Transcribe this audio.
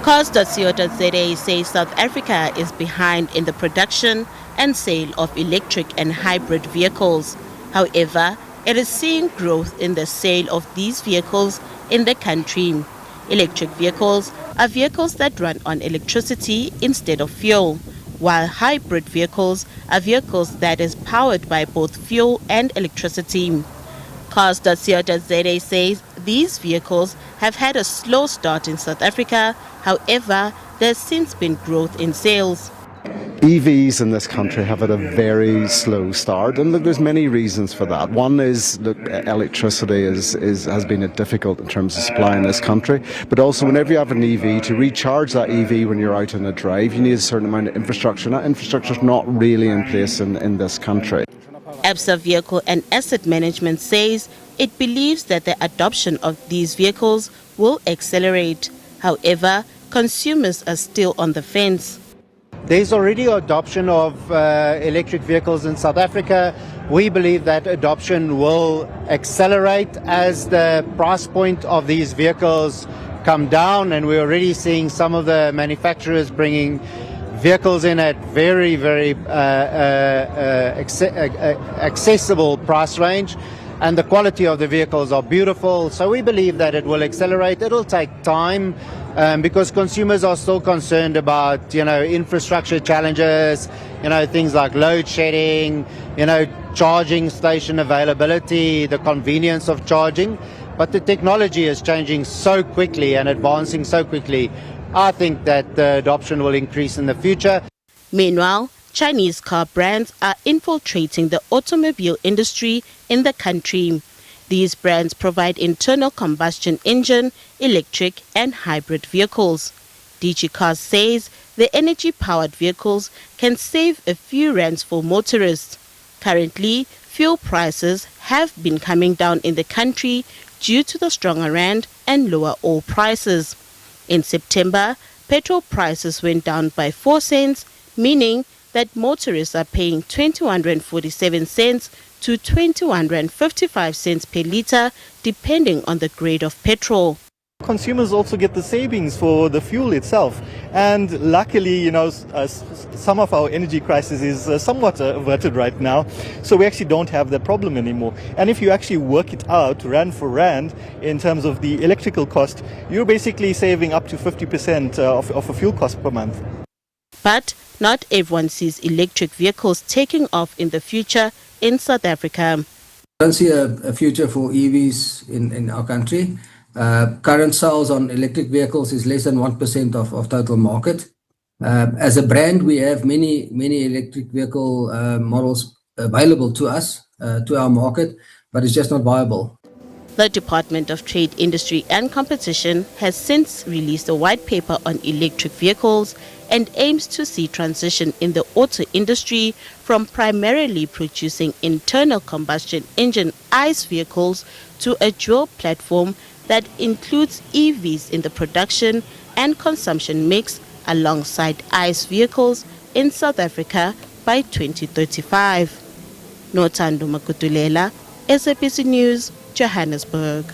Cars.co.za says South Africa is behind in the production and sale of electric and hybrid vehicles. However, it is seeing growth in the sale of these vehicles in the country. Electric vehicles are vehicles that run on electricity instead of fuel, while hybrid vehicles are vehicles that is powered by both fuel and electricity. Cars.co.za says these vehicles have had a slow start in South Africa. However, there's since been growth in sales. EVs in this country have had a very slow start, and look, there's many reasons for that. One is, look, electricity has been difficult in terms of supply in this country, but also whenever you have an EV, to recharge that EV when you're out on a drive, you need a certain amount of infrastructure, and that infrastructure is not really in place in this country. Absa Vehicle and Asset Management says it believes that the adoption of these vehicles will accelerate. However, consumers are still on the fence. There's already adoption of electric vehicles in South Africa. We believe that adoption will accelerate as the price point of these vehicles come down, and we're already seeing some of the manufacturers bringing vehicles in at very, very accessible price range, and the quality of the vehicles are beautiful. So we believe that it will accelerate. It'll take time because consumers are still concerned about, infrastructure challenges, things like load shedding, charging station availability, the convenience of charging. But the technology is changing so quickly and advancing so quickly. I think that the adoption will increase in the future. Meanwhile, Chinese car brands are infiltrating the automobile industry in the country. These brands provide internal combustion engine, electric and hybrid vehicles. DG Cars says the energy-powered vehicles can save a few rands for motorists. Currently, fuel prices have been coming down in the country due to the stronger rand and lower oil prices. In September, petrol prices went down by 4 cents, meaning that motorists are paying 21.47 cents to 21.55 cents per litre, depending on the grade of petrol. Consumers also get the savings for the fuel itself, and luckily, some of our energy crisis is somewhat averted right now, so we actually don't have that problem anymore. And if you actually work it out rand for rand in terms of the electrical cost, you're basically saving up to 50% of a fuel cost per month. But not everyone sees electric vehicles taking off in the future in South Africa. I don't see a future for EVs in our country. Current sales on electric vehicles is less than 1% of total market. As a brand, we have many electric vehicle models available to us, to our market, but it's just not viable. The Department of Trade, Industry and Competition has since released a white paper on electric vehicles and aims to see transition in the auto industry from primarily producing internal combustion engine ICE vehicles to a dual platform that includes EVs in the production and consumption mix alongside ICE vehicles in South Africa by 2035. Nothando Makutulela, SABC News, Johannesburg.